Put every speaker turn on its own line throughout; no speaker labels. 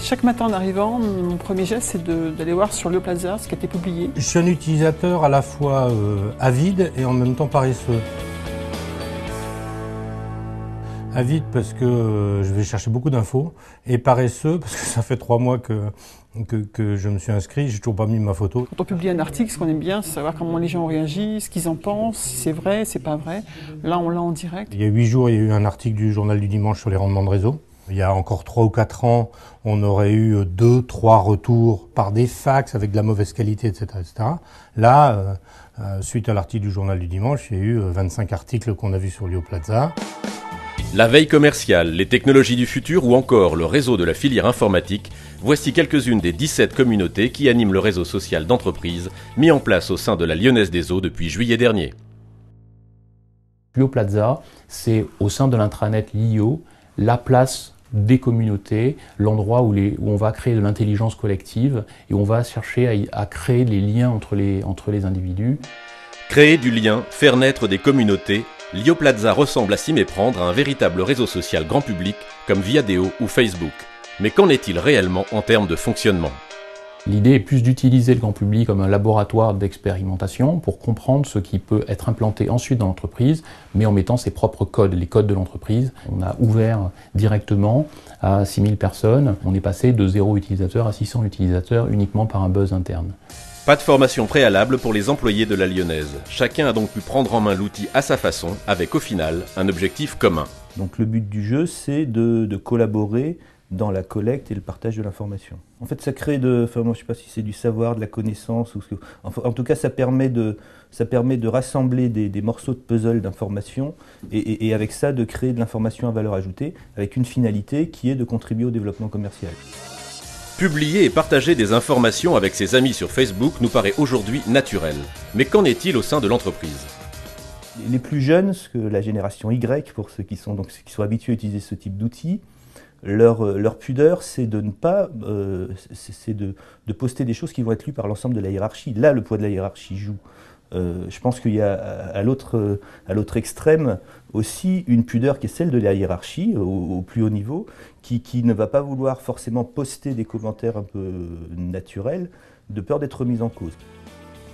Chaque matin en arrivant, mon premier geste c'est d'aller voir sur Lio Plaza ce qui a été publié.
Je suis un utilisateur à la fois avide et en même temps paresseux. Avide parce que je vais chercher beaucoup d'infos et paresseux parce que ça fait 3 mois que je me suis inscrit, j'ai toujours pas mis ma photo.
Quand on publie un article, ce qu'on aime bien, c'est savoir comment les gens réagissent, ce qu'ils en pensent, si c'est vrai, c'est pas vrai. Là, on l'a en direct.
Il y a 8 jours, il y a eu un article du Journal du Dimanche sur les rendements de réseau. Il y a encore 3 ou 4 ans, on aurait eu 2, 3 retours par des fax avec de la mauvaise qualité, etc. etc. Là, suite à l'article du Journal du Dimanche, il y a eu 25 articles qu'on a vus sur Lio Plaza.
La veille commerciale, les technologies du futur ou encore le réseau de la filière informatique, voici quelques-unes des 17 communautés qui animent le réseau social d'entreprise mis en place au sein de la Lyonnaise des Eaux depuis juillet dernier.
Lio Plaza, c'est au sein de l'intranet Lio, la place des communautés, l'endroit où on va créer de l'intelligence collective et où on va chercher à créer les liens entre les individus.
Créer du lien, faire naître des communautés, Lio Plaza ressemble à s'y méprendre à un véritable réseau social grand public comme Viadeo ou Facebook. Mais qu'en est-il réellement en termes de fonctionnement ?
L'idée est plus d'utiliser le grand public comme un laboratoire d'expérimentation pour comprendre ce qui peut être implanté ensuite dans l'entreprise, mais en mettant ses propres codes, les codes de l'entreprise. On a ouvert directement à 6000 personnes. On est passé de 0 utilisateur à 600 utilisateurs uniquement par un buzz interne.
Pas de formation préalable pour les employés de la Lyonnaise. Chacun a donc pu prendre en main l'outil à sa façon, avec au final un objectif commun.
Donc le but du jeu, c'est de collaborer dans la collecte et le partage de l'information. En fait, ça crée moi, je ne sais pas si c'est du savoir, de la connaissance, en tout cas, ça permet de rassembler des morceaux de puzzle d'informations et avec ça, de créer de l'information à valeur ajoutée, avec une finalité qui est de contribuer au développement commercial.
Publier et partager des informations avec ses amis sur Facebook nous paraît aujourd'hui naturel. Mais qu'en est-il au sein de l'entreprise ?
Les plus jeunes, la génération Y, pour ceux qui sont habitués à utiliser ce type d'outils, leur pudeur, c'est de ne pas, c'est de poster des choses qui vont être lues par l'ensemble de la hiérarchie. Là, le poids de la hiérarchie joue. Je pense qu'il y a à l'autre extrême aussi une pudeur qui est celle de la hiérarchie au plus haut niveau, qui ne va pas vouloir forcément poster des commentaires un peu naturels, de peur d'être remis en cause.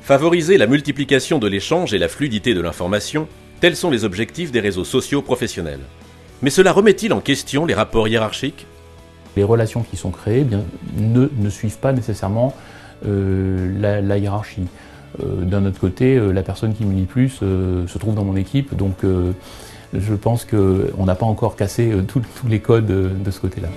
Favoriser la multiplication de l'échange et la fluidité de l'information, tels sont les objectifs des réseaux sociaux professionnels. Mais cela remet-il en question les rapports hiérarchiques ?
Les relations qui sont créées ne suivent pas nécessairement la hiérarchie. D'un autre côté, la personne qui me lit plus se trouve dans mon équipe, donc je pense qu'on n'a pas encore cassé tous les codes de ce côté-là.